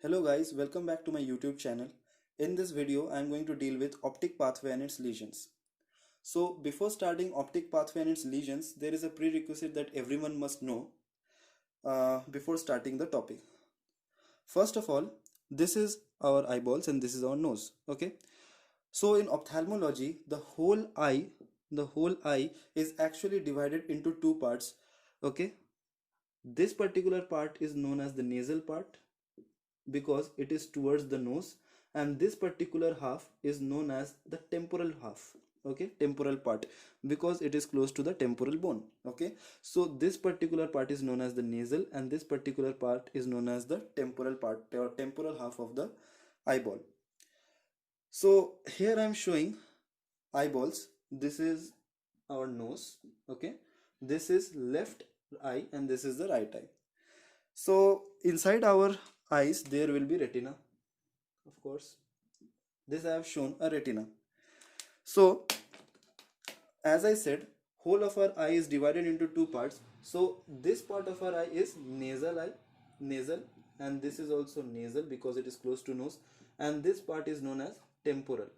Hello guys, welcome back to my YouTube channel. In this video, I am going to deal with optic pathway and its lesions. So before starting optic pathway and its lesions, there is a prerequisite that everyone must know before starting the topic. First of all, this is our eyeballs and this is our nose. Okay. So in ophthalmology, the whole eye is actually divided into two parts. Okay. This particular part is known as the nasal part because it is towards the nose, and this particular half is known as the temporal half. Okay, temporal part, because it is close to the temporal bone. Okay, so this particular part is known as the nasal and this particular part is known as the temporal part or temporal half of the eyeball. So here I am showing eyeballs. This is our nose. Okay, this is left eye and this is the right eye. So inside our eyes there will be retina, of course. This I have shown a retina. So as I said, whole of our eye is divided into two parts. So this part of our eye is nasal, and this is also nasal because it is close to nose, and this part is known as temporal.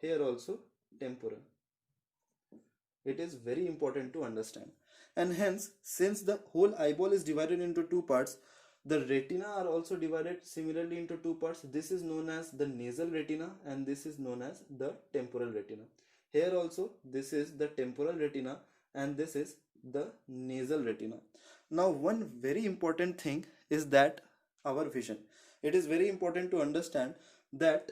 Here also temporal. It is very important to understand. And hence, since the whole eyeball is divided into two parts, the retina are also divided similarly into two parts. This is known as the nasal retina and this is known as the temporal retina. Here also, this is the temporal retina and this is the nasal retina. Now, one very important thing is that our vision. It is very important to understand that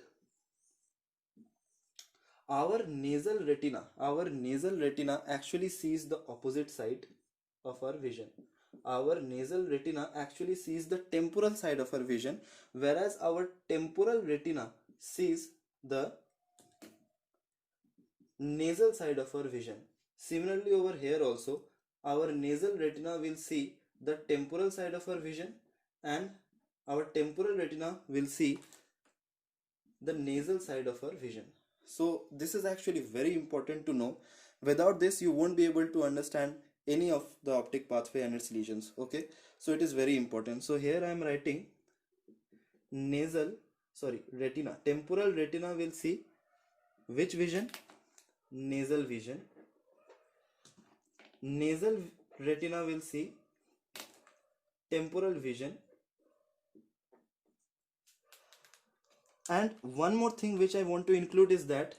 our nasal retina actually sees the opposite side of our vision. Our nasal retina actually sees the temporal side of our vision, whereas our temporal retina sees the nasal side of our vision. Similarly, over here also, our nasal retina will see the temporal side of our vision and our temporal retina will see the nasal side of our vision. So this is actually very important to know. Without this, you won't be able to understand any of the optic pathway and its lesions. Okay, so it is very important. So here I am writing retina. Temporal retina will see which vision? Nasal vision. Nasal retina will see temporal vision. And one more thing which I want to include is that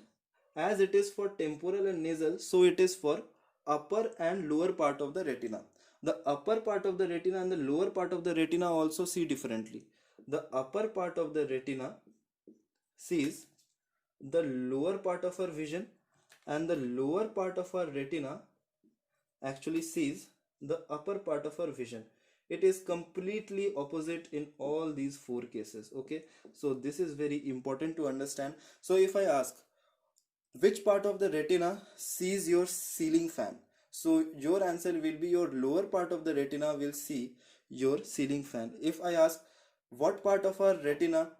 as it is for temporal and nasal, so it is for upper and lower part of the retina. The upper part of the retina and the lower part of the retina also see differently. The upper part of the retina sees the lower part of our vision and the lower part of our retina actually sees the upper part of our vision. It is completely opposite in all these four cases. Okay, so this is very important to understand. So if I ask which part of the retina sees your ceiling fan, so your answer will be your lower part of the retina will see your ceiling fan. If I ask what part of your retina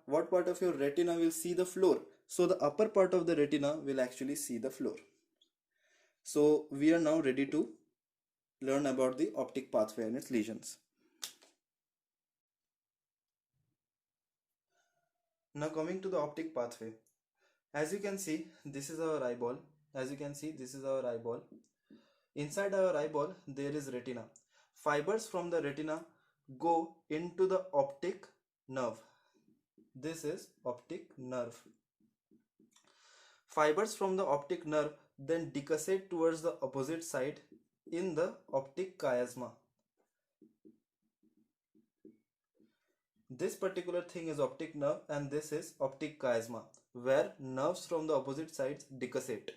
will see the floor, so the upper part of the retina will actually see the floor. So we are now ready to learn about the optic pathway and its lesions. Now coming to the optic pathway. As you can see, this is our eyeball. Inside our eyeball, there is retina. Fibers from the retina go into the optic nerve. This is optic nerve. Fibers from the optic nerve then decussate towards the opposite side in the optic chiasma. This particular thing is optic nerve and this is optic chiasma, where nerves from the opposite sides decussate.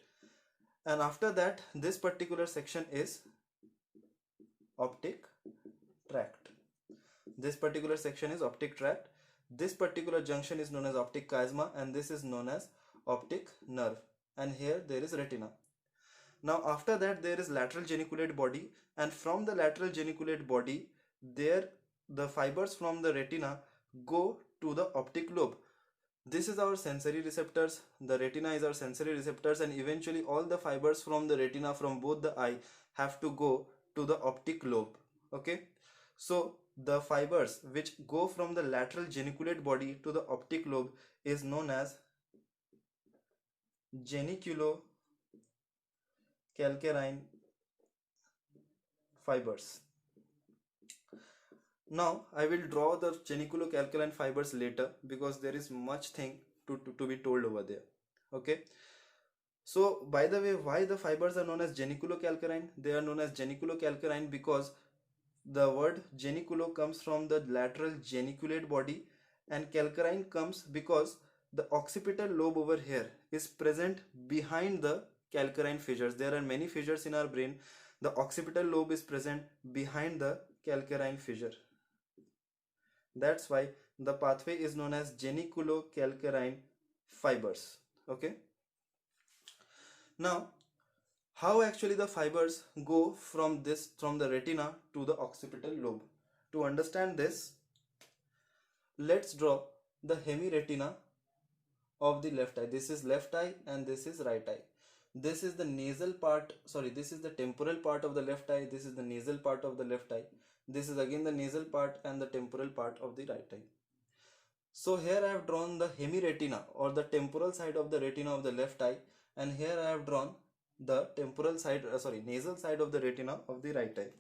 And after that, this particular section is optic tract. This particular section is optic tract. This particular junction is known as optic chiasma and this is known as optic nerve. And here there is retina. Now after that there is lateral geniculate body, and from the lateral geniculate body the fibers from the retina go to the optic lobe. This is our sensory receptors. The retina is our sensory receptors, and eventually all the fibers from the retina from both the eye have to go to the optic lobe. Okay, So the fibers which go from the lateral geniculate body to the optic lobe is known as geniculocalcarine fibers. Now I will draw the geniculocalcaline fibers later because there is much thing to be told over there. Okay. So by the way, why the fibers are known as geniculocalcarine? They are known as geniculocalcarine because the word geniculo comes from the lateral geniculate body, and calcarine comes because the occipital lobe over here is present behind the calcarine fissures. There are many fissures in our brain. The occipital lobe is present behind the calcarine fissure. That's why the pathway is known as geniculocalcarine fibers. Okay. Now, how actually the fibers go from the retina to the occipital lobe? To understand this, let's draw the hemiretina of the left eye. This is left eye and this is right eye. This is the nasal part, sorry, this is the temporal part of the left eye. This is the nasal part of the left eye. This is again the nasal part and the temporal part of the right eye. So here I have drawn the hemiretina or the temporal side of the retina of the left eye, and here I have drawn the temporal side, nasal side of the retina of the right eye.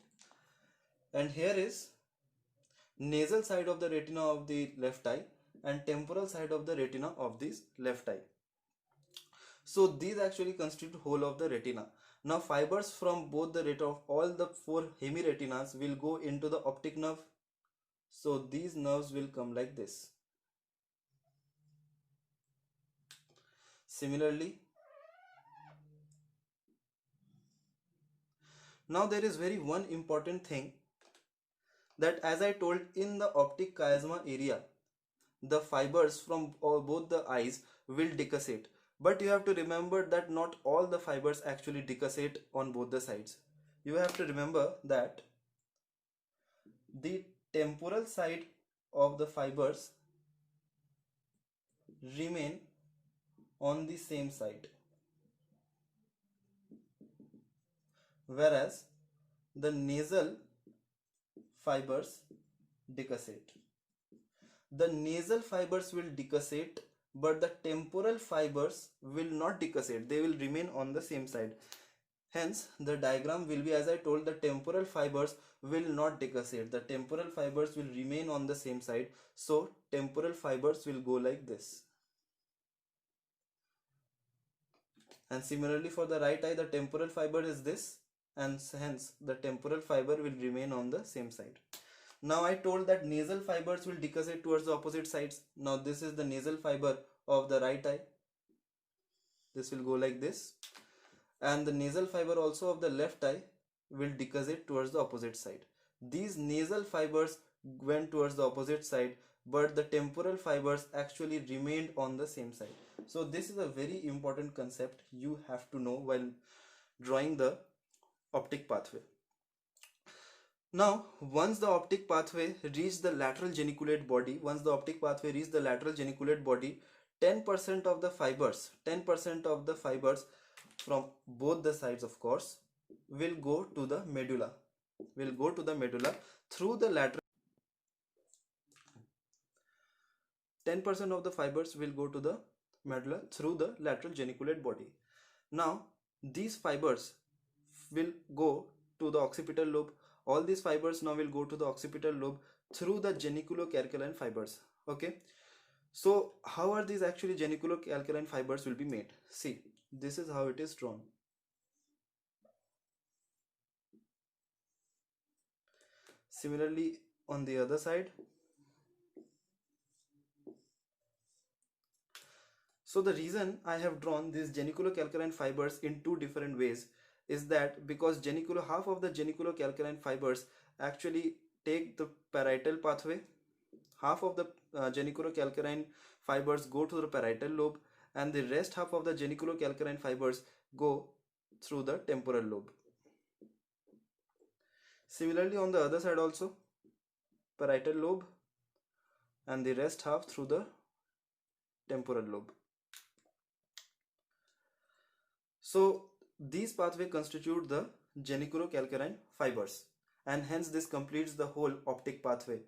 And here is nasal side of the retina of the left eye and temporal side of the retina of this left eye. So these actually constitute whole of the retina. Now fibers from both the retina of all the four hemiretinas will go into the optic nerve. So these nerves will come like this. Similarly, now there is very one important thing, that as I told, in the optic chiasma area, the fibers from both the eyes will decussate. But you have to remember that not all the fibers actually decussate on both the sides. You have to remember that the temporal side of the fibers remain on the same side, whereas the nasal fibers decussate. The nasal fibers will decussate, but the temporal fibers will not decussate. They will remain on the same side. Hence, the diagram will be, as I told, the temporal fibers will not decussate. The temporal fibers will remain on the same side. So, temporal fibers will go like this. And similarly for the right eye, the temporal fiber is this, and hence the temporal fiber will remain on the same side. Now I told that nasal fibers will decussate towards the opposite sides. Now this is the nasal fiber of the right eye. This will go like this. And the nasal fiber also of the left eye will decussate towards the opposite side. These nasal fibers went towards the opposite side, but the temporal fibers actually remained on the same side. So this is a very important concept you have to know while drawing the optic pathway. Now, once the optic pathway reaches the lateral geniculate body, 10% of the fibers, 10% of the fibers from both the sides, of course, will go to the medulla, through the lateral. 10% of the fibers will go to the medulla through the lateral geniculate body. Now, these fibers will go to the occipital lobe. All these fibers now will go to the occipital lobe through the geniculocalcaline fibers. Okay. So how are these actually geniculocalcaline fibers will be made? See, this is how it is drawn. Similarly, on the other side. So the reason I have drawn these geniculocalcaline fibers in two different ways is that because half of the geniculocalcaline fibers actually take the parietal pathway, half of the geniculocalcaline fibers go to the parietal lobe, and the rest half of the geniculocalcaline fibers go through the temporal lobe. Similarly, on the other side also, parietal lobe and the rest half through the temporal lobe. So these pathways constitute the geniculocalcaline fibers, and hence this completes the whole optic pathway.